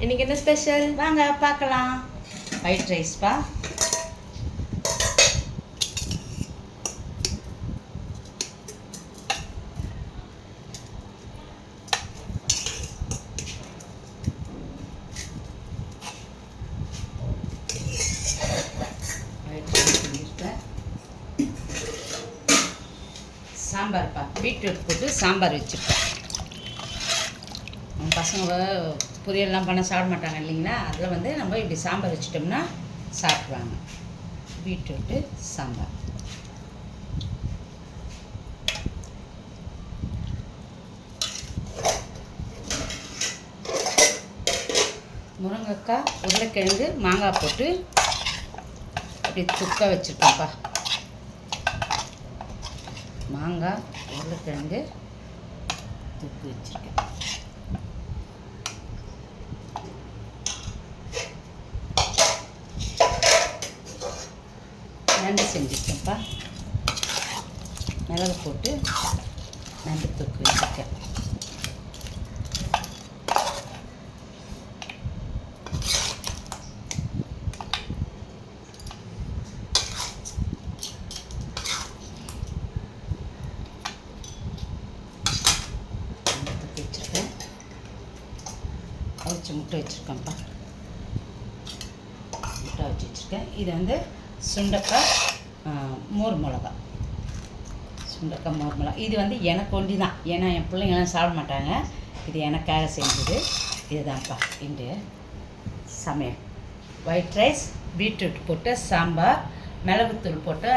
இன்னைக்கு என்ன ஸ்பெஷல் வாங்க பார்க்கலாம். ஒயிட் ரைஸ்ப்பா. சாம்பார்ப்பா, பீட்ரூட் போட்டு சாம்பார் வச்சுருப்பேன். பசங்க பொரியல்லாம் பண்ண சாப்பிட மாட்டாங்க இல்லைங்களா, அதில் நம்ம இப்படி சாம்பார் வச்சுட்டோம்னா சாப்பிடுவாங்க. பீட்ரூட்டு சாம்பார். முருங்கைக்காய், உருளைக்கிழங்கு, மாங்காய் போட்டு அப்படி துக்க வச்சுருக்கோம்ப்பா. மாங்காய், உருளைக்கிழங்கு துக்கு வச்சுருக்கேன். நண்டு செஞ்சுருக்கேன்ப்பா. மிளகு போட்டு நண்டு தொக்கு வச்சுருக்கேன். அவிச்ச முட்டை வச்சுருக்கேன்ப்பா. முட்டை வச்சு வச்சுருக்கேன். இது சுண்டக்காய் மோர் மிளகா. சுண்டக்காய் மோர் மிளகா இது எனக்கு ஒண்டி தான். ஏன்னா என் பிள்ளைங்களாம் சாப்பிட மாட்டாங்க. இது எனக்காக செஞ்சது. இதுதான்ப்பா இன்றைய சமையல். ஒயிட் ரைஸ், பீட்ரூட் போட்ட சாம்பார், மிளகுத்தூள் போட்ட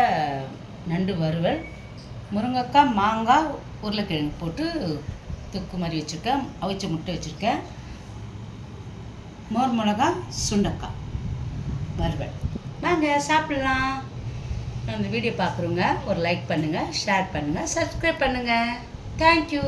நண்டு வறுவல், முருங்கைக்காய், மாங்காய், உருளைக்கிழங்கு போட்டு தொக்கு மாதிரி வச்சுருக்கேன். அவிச்ச முட்டை வச்சுருக்கேன். மோர் மிளகா, சுண்டக்காய் வறுவல். வாங்க சாப்பிட்லாம். அந்த வீடியோ பார்க்குறவங்க ஒரு லைக் பண்ணுங்கள், ஷேர் பண்ணுங்கள், சப்ஸ்கிரைப் பண்ணுங்கள். தேங்க்யூ.